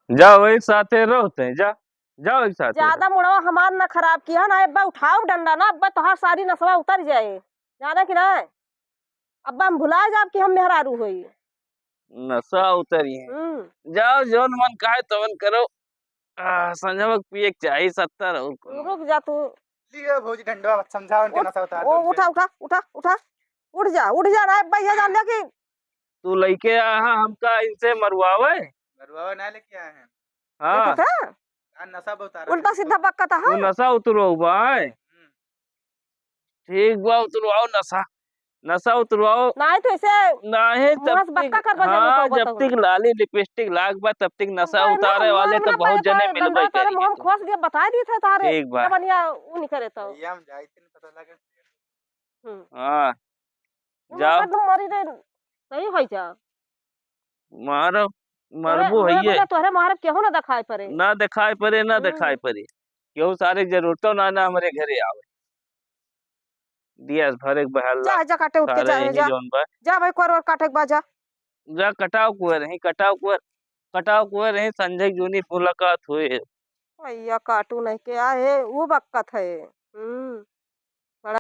जाओ एक साथे रहते हैं, जा जाओ एक साथे रहो। ज्यादा मुड़वा हमार ना खराब किया ना, अब्बा उठाओ डंडा ना, अब्बा तोहार सारी नसवा उतर जाए, जाना कि ना। अब्बा हम भुला जाब कि हम मेहरारू होई। नशा उतरी है, जाओ जोन मन काहे तवन करो। संजय पिए के चाहिए 70 और रुक जा तू। लियो भौजी डंडवा समझाओ उनके नशा उतार दो। उठा उठा उठा उठा, उठ जा ना अब्बा, ये जान लिया कि तू लइके आहा हमका इनसे मरवावे। मरवावा ना लेके आए हैं। हाँ देखत है नशा उतार उल्टा सीधा बकता तू है। नशा उतरवाओ बाय, ठीक बा उतरवाओ नशा, नशा उतरवाओ। नहीं तो ऐसे नाही तब मुहस बक्का कर बजा में हाँ तो जब तक लाली लिपस्टिक लाग बा तब तक नशा उतारे वाले तो बहुत जने मिलबे डंडा तारे करेंगे मुंह तू। खोस दिया, बता दी थे तारे ठीक बा। जब बनिया वो नहीं करे तो। भैया हम जाई थे पता लगे। हाँ जाओ तुम मरी दे सही होई जा। मारो मरबो है, तोहरे मारे केहू ना दिखाई पड़े, ना दिखाई पड़े ना दिखाई पड़े, क्यों सारे जरूरतों ना ना हमारे घरे आवे। दिया भरे बहल जा जा काटे उठ के जा जा जोन बा जा भाई कोर और काटे के बाजा। जा कटाव कुआर रही, कटाव कुआर रही, संजय जूनी मुलाकात हुए। भैया काटू नहीं के आए वो बक्कत है।